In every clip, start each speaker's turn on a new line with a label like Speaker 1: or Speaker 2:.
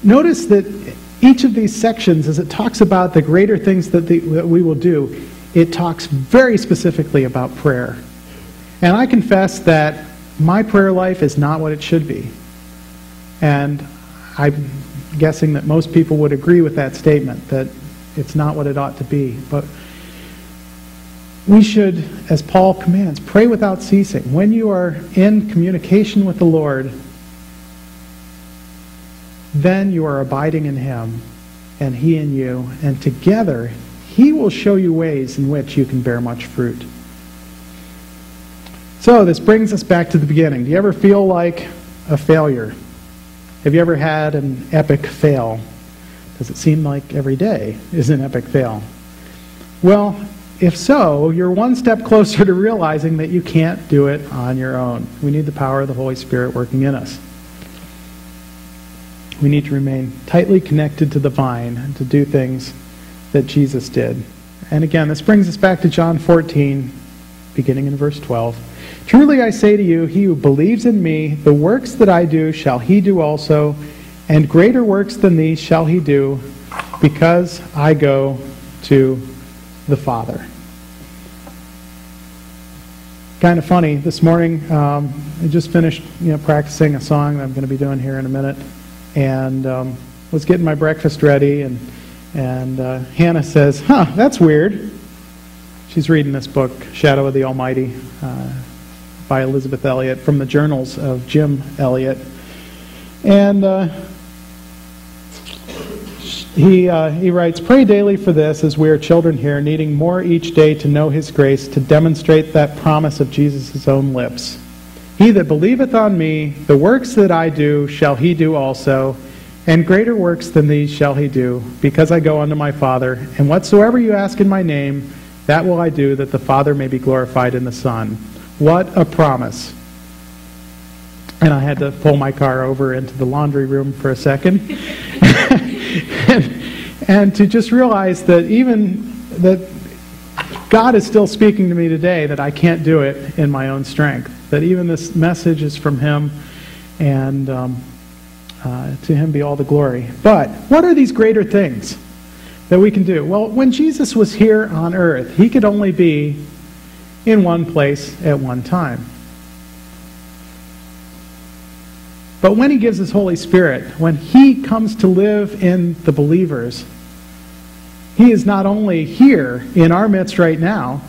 Speaker 1: notice that each of these sections, as it talks about the greater things that we will do, it talks very specifically about prayer. And I confess that my prayer life is not what it should be. And I'm guessing that most people would agree with that statement, that it's not what it ought to be. But we should, as Paul commands, pray without ceasing. When you are in communication with the Lord, then you are abiding in Him, and He in you, and together He will show you ways in which you can bear much fruit. So this brings us back to the beginning. Do you ever feel like a failure? Have you ever had an epic fail? Does it seem like every day is an epic fail? Well, if so, you're one step closer to realizing that you can't do it on your own. We need the power of the Holy Spirit working in us. We need to remain tightly connected to the vine and to do things that Jesus did. And again, this brings us back to John 14, beginning in verse 12. Truly I say to you, he who believes in me, the works that I do shall he do also, and greater works than these shall he do, because I go to the Father. Kind of funny, this morning I just finished practicing a song that I'm going to be doing here in a minute, and was getting my breakfast ready, and Hannah says, that's weird. She's reading this book, Shadow of the Almighty, by Elizabeth Elliot, from the journals of Jim Elliot. And he writes, pray daily for this, as we are children here, needing more each day to know His grace, to demonstrate that promise of Jesus' own lips. He that believeth on me, the works that I do shall he do also, and greater works than these shall he do, because I go unto my Father. And whatsoever you ask in my name, that will I do, that the Father may be glorified in the Son. What a promise. And I had to pull my car over into the laundry room for a second. and to just realize that even that God is still speaking to me today, that I can't do it in my own strength. That even this message is from Him, and to Him be all the glory. But what are these greater things that we can do? Well, when Jesus was here on earth, He could only be in one place at one time. But when He gives His Holy Spirit, when He comes to live in the believers, He is not only here in our midst right now,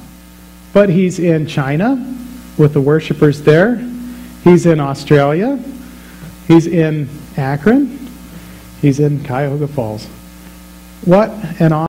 Speaker 1: but He's in China with the worshipers there. He's in Australia. He's in Akron. He's in Cuyahoga Falls. What an